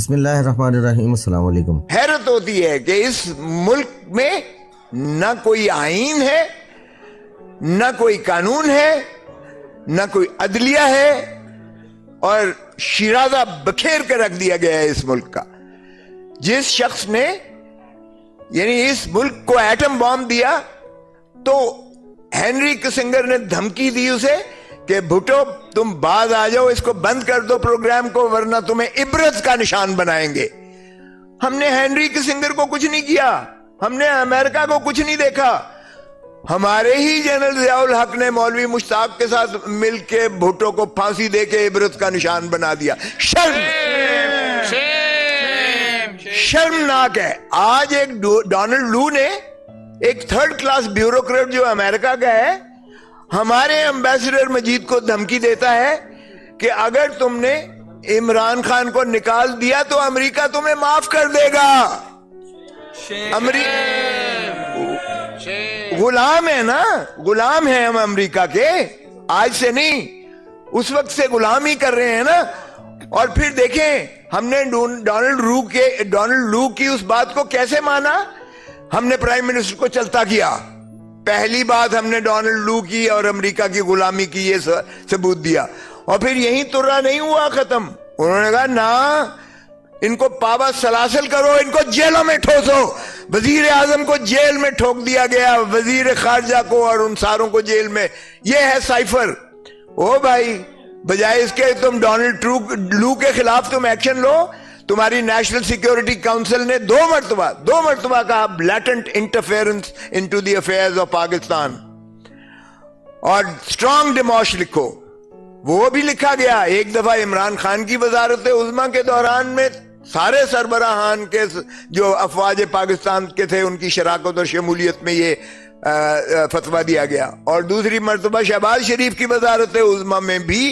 بسم اللہ الرحمن الرحیم. السلام علیکم. حیرت ہوتی ہے کہ اس ملک میں نہ کوئی آئین ہے، نہ کوئی قانون ہے، نہ کوئی عدلیہ ہے، اور شیرازہ بکھیر کے رکھ دیا گیا ہے اس ملک کا. جس شخص نے یعنی اس ملک کو ایٹم بام دیا تو ہینری کسنگر نے دھمکی دی اسے کہ بھٹو تم بعد آ جاؤ، اس کو بند کر دو پروگرام کو، ورنہ تمہیں عبرت کا نشان بنائیں گے. ہم نے ہینری کسنگر کو کچھ نہیں کیا، ہم نے امریکہ کو کچھ نہیں دیکھا. ہمارے ہی جنرل ضیاء الحق نے مولوی مشتاق کے ساتھ مل کے بھٹو کو پھانسی دے کے عبرت کا نشان بنا دیا. شرمناک ہے. آج ایک ڈونلڈ لو نے، ایک تھرڈ کلاس بیوروکریٹ جو امریکہ کا ہے، ہمارے ایمبیسڈر مجید کو دھمکی دیتا ہے کہ اگر تم نے عمران خان کو نکال دیا تو امریکہ تمہیں معاف کر دے گا. غلام ہے نا، غلام ہیں ہم امریکہ کے، آج سے نہیں، اس وقت سے غلام ہی کر رہے ہیں نا. اور پھر دیکھیں ہم نے ڈونلڈ لو کی اس بات کو کیسے مانا. ہم نے پرائم منسٹر کو چلتا کیا. پہلی بات ہم نے ڈونلڈ لو کی اور امریکہ کی غلامی کی یہ ثبوت دیا. اور پھر یہیں ترا نہیں ہوا ختم، انہوں نے کہا نا، ان کو پابا سلاسل کرو، ان کو جیلوں میں ٹھوسو. وزیر اعظم کو جیل میں ٹھوک دیا گیا، وزیر خارجہ کو اور ان ساروں کو جیل میں. یہ ہے سائفر. او بھائی، بجائے اس کے تم ڈونلڈ لو کے خلاف تم ایکشن لو. تمہاری نیشنل سیکیورٹی کاؤنسل نے دو مرتبہ کہا blatant interference into the affairs of Pakistan. اور اسٹرانگ ڈیموش لکھو، وہ بھی لکھا گیا. ایک دفعہ عمران خان کی وزارت عظمیٰ کے دوران میں سارے سربراہان کے جو افواج پاکستان کے تھے ان کی شراکت اور شمولیت میں یہ فتویٰ دیا گیا. اور دوسری مرتبہ شہباز شریف کی وزارت عظمیٰ میں بھی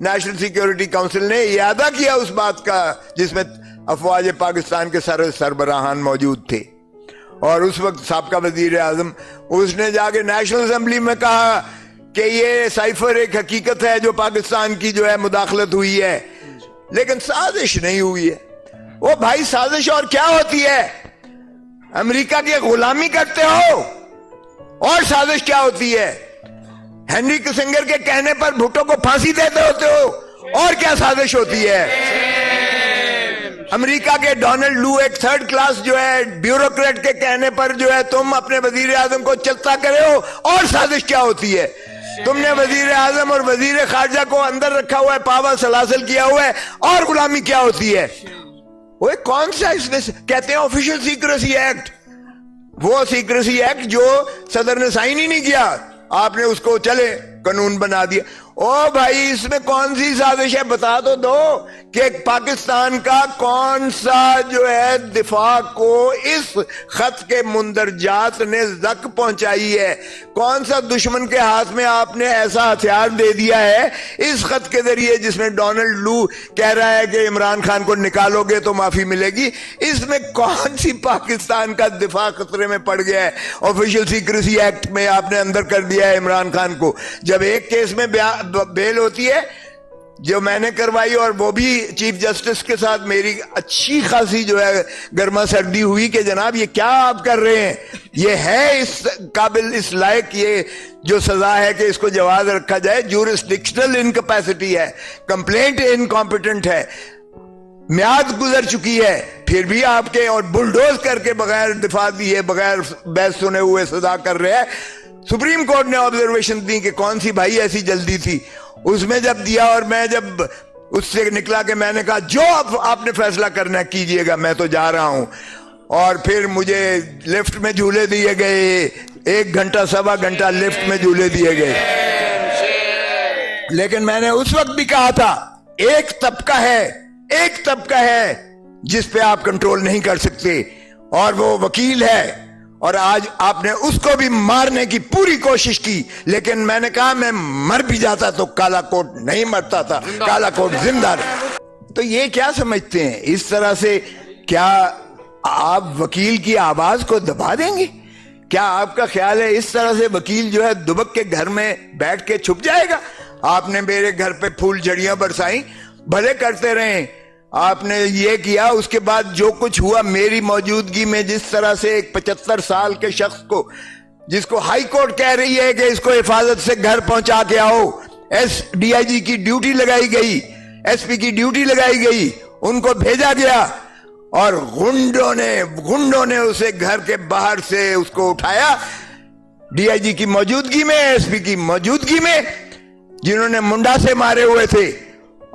نیشنل سیکیورٹی کاؤنسل نے اعادہ کیا اس بات کا جس میں افواج پاکستان کے سربراہان موجود تھے. اور اس وقت سابقہ وزیر اعظم اس نے جا کے نیشنل اسمبلی میں کہا کہ یہ سائفر ایک حقیقت ہے جو پاکستان کی جو ہے مداخلت ہوئی ہے، لیکن سازش نہیں ہوئی ہے. وہ بھائی سازش اور کیا ہوتی ہے؟ امریکہ کی غلامی کرتے ہو. اور سازش کیا ہوتی ہے؟ ہینری کسنگر کے کہنے پر بھٹو کو پھانسی دیتے ہوتے ہو. اور کیا سازش ہوتی ہے؟ امریکہ کے ڈونلڈ لو ایک تھرڈ کلاس جو ہے بیوروکریٹ کے کہنے پر جو ہے تم اپنے وزیر اعظم کو چلتا کرے ہو. اور سازش کیا ہوتی ہے؟ تم نے وزیر اعظم اور وزیر خارجہ کو اندر رکھا ہوا ہے، پاوا سلاسل کیا ہوا ہے. اور غلامی کیا ہوتی ہے؟ وہ کون سا اس میں کہتے ہیں آفیشل سیکریسی ایکٹ، وہ سیکریسی ایکٹ جو صدر نے سائن ہی نہیں کیا، آپ نے اس کو چلے قانون بنا دیا. او بھائی، اس میں کون سی سازش ہے؟ بتا تو دو کہ پاکستان کا کون سا جو ہے دفاع کو اس خط کے مندرجات نے زک پہنچائی ہے. کون سا دشمن کے ہاتھ میں آپ نے ایسا ہتھیار دے دیا ہے اس خط کے ذریعے جس میں ڈونلڈ لو کہہ رہا ہے کہ عمران خان کو نکالو گے تو معافی ملے گی. اس میں کون سی پاکستان کا دفاع خطرے میں پڑ گیا ہے؟ آفیشل سیکریسی ایکٹ میں آپ نے اندر کر دیا ہے عمران خان کو. جب ایک کیس میں بیل ہوتی ہے جو میں نے کروائی، اور وہ بھی چیف جسٹس کے ساتھ میری اچھی خاصی جو ہے گرما سردی ہوئی کہ جناب یہ کیا آپ کر رہے ہیں، یہ ہے اس قابل، اس لائق یہ جو سزا ہے کہ اس کو جواز رکھا جائے. جورسڈکشنل انکیپیسٹی ہے، کمپلینٹ انکمپیٹنٹ ہے، میعاد گزر چکی ہے، پھر بھی آپ کے اور بلڈوز کر کے بغیر دفاع دیے، بغیر بحث سنے ہوئے سزا کر رہے ہیں. سپریم کورٹ نے آبزرویشن دی کہ کون سی بھائی ایسی جلدی تھی. اس میں جب دیا اور میں جب اس سے نکلا کہ میں نے کہا جو آپ نے فیصلہ کرنا کیجئے گا، میں تو جا رہا ہوں. اور پھر مجھے لفٹ میں جھولے دیے گئے، 1 گھنٹہ 1.25 گھنٹہ لفٹ میں جھولے دیے گئے. لیکن میں نے اس وقت بھی کہا تھا ایک طبقہ ہے جس پہ آپ کنٹرول نہیں کر سکتے، اور وہ وکیل ہے. اور آج آپ نے اس کو بھی مارنے کی پوری کوشش کی، لیکن میں نے کہا میں مر بھی جاتا تو کالا کوٹ نہیں مرتا تھا، کالا کوٹ زندہ رہا. تو یہ کیا سمجھتے ہیں؟ اس طرح سے کیا آپ وکیل کی آواز کو دبا دیں گے؟ کیا آپ کا خیال ہے اس طرح سے وکیل جو ہے دبک کے گھر میں بیٹھ کے چھپ جائے گا؟ آپ نے میرے گھر پہ پھول جھڑیاں برسائیں، بھلے کرتے رہیں، آپ نے یہ کیا. اس کے بعد جو کچھ ہوا میری موجودگی میں, جس طرح سے ایک 75 سال کے شخص کو, جس کو ہائی کورٹ کہہ رہی ہے کہ اس کو حفاظت سے گھر پہنچا کے آؤ, ایس ڈی آئی جی کی ڈیوٹی لگائی گئی, ایس پی کی ڈیوٹی لگائی گئی, ان کو بھیجا گیا اور گنڈوں نے اسے گھر کے باہر سے اس کو اٹھایا, ڈی آئی جی کی موجودگی میں, ایس پی کی موجودگی میں, جنہوں نے منڈا سے مارے ہوئے تھے,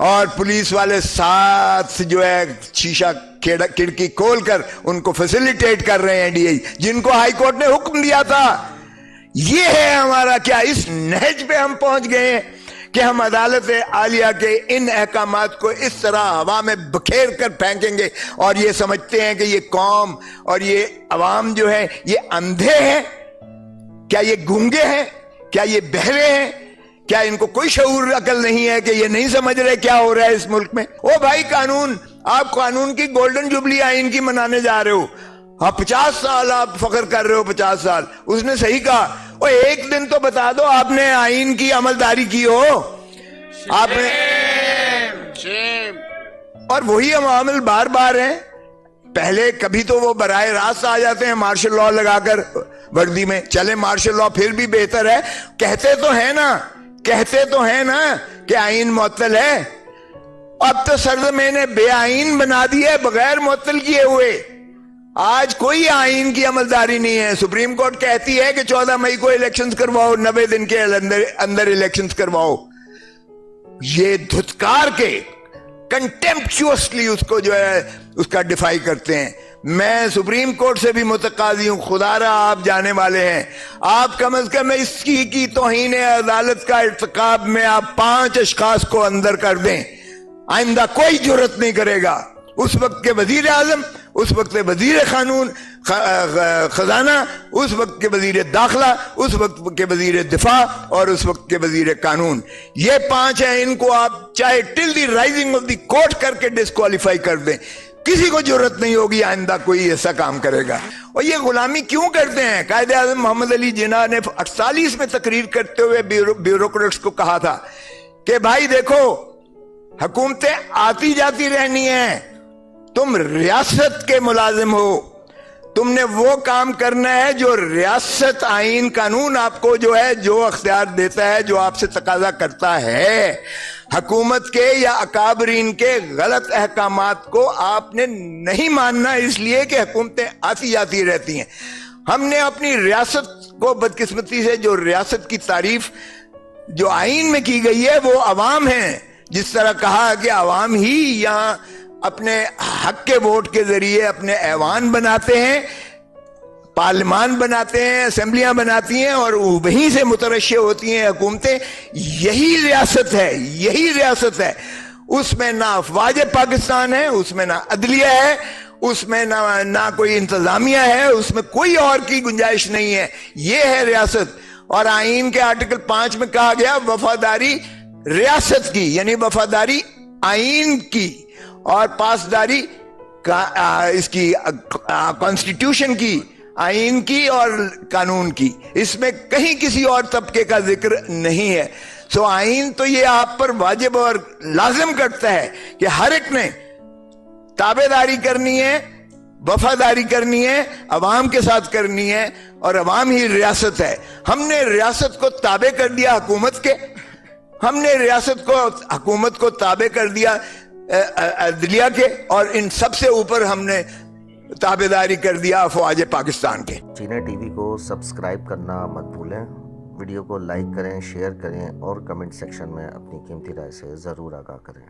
اور پولیس والے ساتھ جو ہے شیشہ کھڑکی کھول کر ان کو فیسیلیٹیٹ کر رہے ہیں ڈی آئی, جن کو ہائی کورٹ نے حکم دیا تھا. یہ ہے ہمارا کیا, اس نہج پہ ہم پہنچ گئے ہیں کہ ہم عدالت عالیہ کے ان احکامات کو اس طرح ہوا میں بکھیر کر پھینکیں گے, اور یہ سمجھتے ہیں کہ یہ قوم اور یہ عوام جو ہے یہ اندھے ہیں. کیا یہ گونگے ہیں؟ کیا یہ بہرے ہیں؟ کیا ان کو کوئی شعور عقل نہیں ہے کہ یہ نہیں سمجھ رہے کیا ہو رہا ہے اس ملک میں؟ او بھائی, قانون, آپ قانون کی گولڈن جوبلی آئین کی منانے جا رہے ہو, 50 سال آپ فخر کر رہے ہو, 50 سال. اس نے صحیح کہا, او ایک دن تو بتا دو آپ نے آئین کی عملداری کی ہو, آپ نے. اور وہی عوامل بار بار ہیں. پہلے کبھی تو وہ براہ راست آ جاتے ہیں مارشل لا لگا کر وردی میں, چلے مارشل لا پھر بھی بہتر ہے, کہتے تو ہیں نا کہ آئین معطل ہے. اب تو سرزمین نے بے آئین بنا دی ہے بغیر معطل کیے ہوئے. آج کوئی آئین کی عملداری نہیں ہے. سپریم کورٹ کہتی ہے کہ 14 مئی کو الیکشنز کرواؤ, 90 دن کے اندر الیکشنز کرواؤ. یہ دھتکار کے کنٹمپچوسلی اس کو جو ہے اس کا ڈیفائی کرتے ہیں. میں سپریم کورٹ سے بھی متقاضی ہوں, خدا را آپ جانے والے ہیں, آپ کم از کم اس کی توہین عدالت کا ارتکاب میں آپ 5 اشخاص کو اندر کر دیں. آئندہ کوئی جرت نہیں کرے گا. اس وقت کے وزیر اعظم, اس وقت کے وزیر قانون خزانہ, اس وقت کے وزیر داخلہ, اس وقت کے وزیر دفاع اور اس وقت کے وزیر قانون, یہ 5 ہیں. ان کو آپ چاہے ٹل دی رائزنگ آف دی کورٹ کر کے ڈسکوالیفائی کر دیں, کسی کو ضرورت نہیں ہوگی آئندہ کوئی ایسا کام کرے گا. اور یہ غلامی کیوں کرتے ہیں؟ قائد اعظم محمد علی جناح نے 48 میں تقریر کرتے ہوئے بیوروکریٹس کو کہا تھا کہ بھائی دیکھو, حکومتیں آتی جاتی رہنی ہیں, تم ریاست کے ملازم ہو, تم نے وہ کام کرنا ہے جو ریاست, آئین, قانون آپ کو جو ہے جو اختیار دیتا ہے, جو آپ سے تقاضا کرتا ہے. حکومت کے یا اکابرین کے غلط احکامات کو آپ نے نہیں ماننا, اس لیے کہ حکومتیں آتی جاتی رہتی ہیں. ہم نے اپنی ریاست کو بدقسمتی سے, جو ریاست کی تعریف جو آئین میں کی گئی ہے وہ عوام ہیں, جس طرح کہا کہ عوام ہی یہاں اپنے حق کے ووٹ کے ذریعے اپنے ایوان بناتے ہیں, پارلیمان بناتے ہیں, اسمبلیاں بناتی ہیں, اور وہیں سے مترشح ہوتی ہیں حکومتیں. یہی ریاست ہے, یہی ریاست ہے. اس میں نہ افواج پاکستان ہے, اس میں نہ عدلیہ ہے, اس میں نہ کوئی انتظامیہ ہے, اس میں کوئی اور کی گنجائش نہیں ہے. یہ ہے ریاست. اور آئین کے آرٹیکل 5 میں کہا گیا وفاداری ریاست کی, یعنی وفاداری آئین کی, اور پاسداری اس کی کانسٹیٹیوشن کی, آئین کی اور قانون کی. اس میں کہیں کسی اور طبقے کا ذکر نہیں ہے. سو آئین تو یہ آپ پر واجب اور لازم کرتا ہے کہ ہر ایک نے تابع داری کرنی ہے, وفاداری کرنی ہے, عوام کے ساتھ کرنی ہے, اور عوام ہی ریاست ہے. ہم نے ریاست کو تابع کر دیا حکومت کے, ہم نے ریاست کو, حکومت کو تابع کر دیا عدلیہ کے, اور ان سب سے اوپر ہم نے تابع داری کر دیا افواج پاکستان کے. چینہ ٹی وی کو سبسکرائب کرنا مت بھولیں, ویڈیو کو لائک کریں, شیئر کریں اور کمنٹ سیکشن میں اپنی قیمتی رائے سے ضرور آگاہ کریں.